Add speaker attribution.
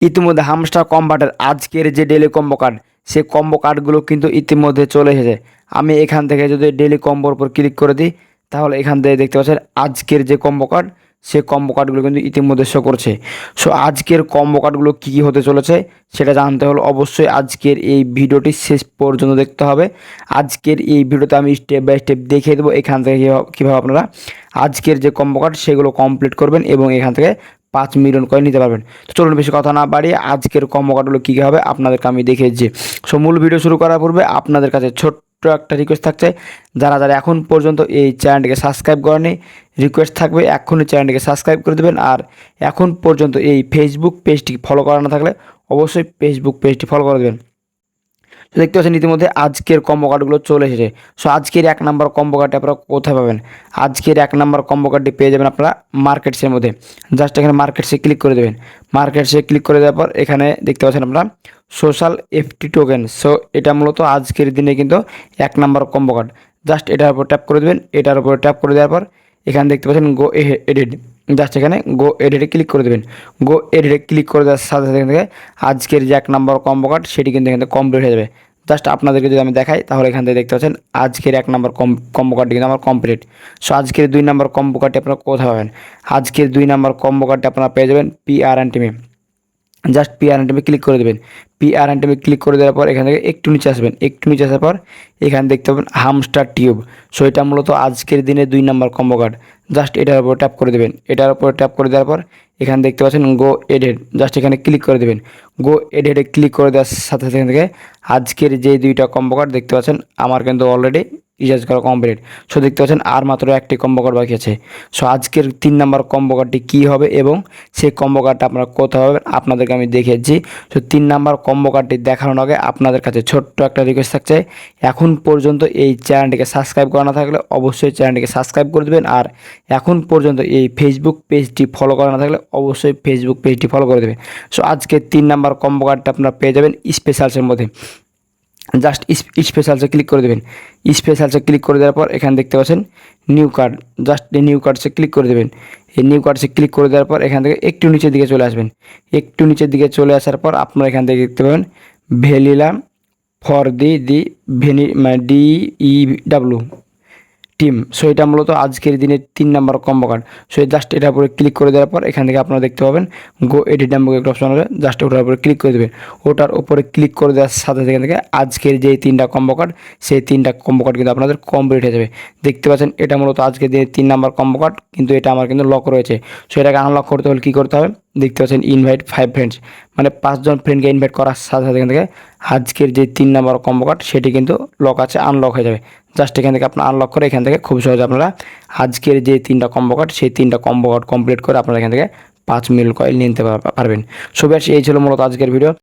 Speaker 1: ইতিমধ্যে হামস্টার কম্বাটের আজকের যে ডেলি কম্বো কার্ড, সেই কম্বো কার্ডগুলো কিন্তু ইতিমধ্যে চলে এসেছে। আমি এখান থেকে যদি ডেলি কম্বোর উপর ক্লিক করে দিই, তাহলে এখান থেকে দেখতে পাচ্ছেন আজকের যে কম্বো কার্ড, সেই কম্বো কার্ডগুলো কিন্তু ইতিমধ্যে শো করছে। সো আজকের কম্বো কার্ডগুলো কী কী হতে চলেছে সেটা জানতে হলে অবশ্যই আজকের এই ভিডিওটি শেষ পর্যন্ত দেখতে হবে। আজকের এই ভিডিওতে আমি স্টেপ বাই স্টেপ দেখিয়ে দেবো এখান থেকে কীভাবে আপনারা আজকের যে কম্বো কার্ড সেগুলো কমপ্লিট করবেন এবং এখান থেকে 5 মিলিয়ন কয়েন নিতে পারবেন। তো চলুন বেশি কথা না বাড়িয়ে আজকের কম্বো কার্ডগুলো কী কী হবে আপনাদেরকে আমি দেখিয়েছি। সো মূল ভিডিও শুরু করার পূর্বে আপনাদের কাছে ছোট্ট একটা রিকোয়েস্ট থাকছে, যারা যারা এখন পর্যন্ত এই চ্যানেলটিকে সাবস্ক্রাইব করেনি, রিকোয়েস্ট থাকবে এখনই চ্যানেলটিকে সাবস্ক্রাইব করে দেবেন। আর এখন পর্যন্ত এই ফেসবুক পেজটি ফলো করা না থাকলে অবশ্যই ফেসবুক পেজটি ফলো করে দেবেন। তো দেখতে পাচ্ছেন ইতিমধ্যে আজকের কম্বো কার্ডগুলো চলে এসেছে। সো আজকের 1 নম্বর কম্বো কার্ডটি আপনারা কোথায় পাবেন? আজকের 1 নম্বর কম্বো কার্ডটি পেয়ে যাবেন আপনারা মার্কেটসের মধ্যে। জাস্ট এখানে মার্কেটসে ক্লিক করে দেবেন। মার্কেটসে ক্লিক করে দেওয়ার পর এখানে দেখতে পাচ্ছেন আপনারা সোশ্যাল এফটি টোকেন। সো এটা মূলত আজকের দিনে কিন্তু 1 নম্বর কম্বো কার্ড। জাস্ট এটার উপর ট্যাপ করে দেবেন। এটার উপর ট্যাপ করে দেওয়ার পর এখানে দেখতে পাচ্ছেন গো এডিট। জাস্ট এখানে গো এডিটে ক্লিক করে দেবেন। গো এডিটে ক্লিক করে দেওয়ার সাথে সাথে এখান থেকে আজকের যে 1 নম্বর কম্বো কার্ড সেটি কিন্তু এখান থেকে কমপ্লিট হয়ে যাবে। জাস্ট আপনাদেরকে যদি আমি দেখাই তাহলে এখান থেকে দেখতে পাচ্ছেন আজকের 1 নম্বর কম্বো কার্ডটি কিন্তু আমার কমপ্লিট। সো আজকের 2 নম্বর কম্বো কার্ডটি আপনারা কোথায় পাবেন? আজকের 2 নম্বর কম্বো কার্ডটি আপনারা পেয়ে যাবেন পিআর অ্যান্ড টিমে। জাস্ট পিআর অ্যান্ড টিমে ক্লিক করে দেবেন। পিআর অ্যান্ড টিমে ক্লিক করে দেওয়ার পর এখান থেকে একটু নিচে আসবেন। একটু নিচে আসার পর এখানে দেখতে পাবেন হামস্টার টিউব। সো এটা মূলত আজকের দিনে 2 নম্বর কম্বো কার্ড। জাস্ট এটার উপর ট্যাপ করে দেবেন। এটার উপর ট্যাপ করে দেওয়ার পর এখানে দেখতে পাচ্ছেন গো এডিট। জাস্ট এখানে ক্লিক করে দেবেন। গো এডিটে ক্লিক করে দেওয়ার সাথে সাথে এখান থেকে আজকের যে 2টা কম্বো কার্ড দেখতে পাচ্ছেন আমার কিন্তু অলরেডি রিচার্জ করা কমপ্লিট। সো দেখতে পাচ্ছেন আর মাত্র একটি কম্বো কার্ড বাকি আছে। সো আজকের 3 নম্বর কম্বো কার্ডটি কী হবে এবং সেই কম্বো কার্ডটা আপনারা কোথায় পাবেন আপনাদেরকে আমি দেখিয়েছি। সো 3 নম্বর কম্বো কার্ডটি দেখানোর আগে আপনাদের কাছে ছোট্ট একটা রিকোয়েস্ট থাকছে, এখন পর্যন্ত এই চ্যানেলটিকে সাবস্ক্রাইব করা না থাকলে অবশ্যই চ্যানেলটিকে সাবস্ক্রাইব করে দেবেন। আর এখন পর্যন্ত এই ফেসবুক পেজটি ফলো করা না থাকলে অবশ্যই ফেসবুক পেজটি ফলো করে দেবেন। সো আজকে 3 নম্বর কম্বো কার্ডটা আপনারা পেয়ে যাবেন স্পেশালসের মধ্যে। জাস্ট স্পেশালসে ক্লিক করে দেবেন। স্পেশালসে ক্লিক করে দেওয়ার পর এখানে দেখতে পাচ্ছেন নিউ কার্ড। জাস্ট এই নিউ কার্ডসে ক্লিক করে দেবেন। এই নিউ কার্ডসে ক্লিক করে দেওয়ার পর এখান থেকে একটু নিচের দিকে চলে আসবেন। একটু নিচের দিকে চলে আসার পর আপনারা এখান থেকে দেখতে পাবেন vanilla for DEW team. So এটা মূলত আজকের দিনের 3 নম্বর কম্বো কার্ড। সো জাস্ট এটার উপরে ক্লিক করে দেওয়ার পর এখান থেকে আপনারা দেখতে পাবেন গো এডিট নামক একটা অপশন হবে। জাস্ট ওটার উপরে ক্লিক করে দেবেন। ওটার উপরে ক্লিক করে দেওয়ার সাথে এখান থেকে আজকের যেই 3টা কম্বো কার্ড সেই 3টা কম্বো কার্ড কিন্তু আপনাদের কমপ্লিট হয়ে যাবে। দেখতে পাচ্ছেন এটা মূলত আজকের দিনের 3 নম্বর কম্বো কার্ড, কিন্তু এটা আমার কিন্তু লক রয়েছে। সো এটাকে আনলক করতে হলে কী করতে হবে? দেখতে পাচ্ছেন ইনভাইট 5 ফ্রেন্ডস, মানে 5 জন ফ্রেন্ডকে ইনভাইট করার সাথে সাথে এখান থেকে আজকের যে 3 নম্বর কম্বো কার্ড সেটি কিন্তু লক আছে, আনলক হয়ে যাবে। জাস্ট এখান থেকে আপনার আনলক করে এখান থেকে খুব সহজে আপনারা আজকের যে 3টা কম্বো কার্ড সেই 3টা কম্বো কার্ড কমপ্লিট করে আপনারা এখান থেকে 5 মিলিয়ন কয়েন নিতে পারবেন। সো ব্যাস এই ছিল মূলত আজকের ভিডিও।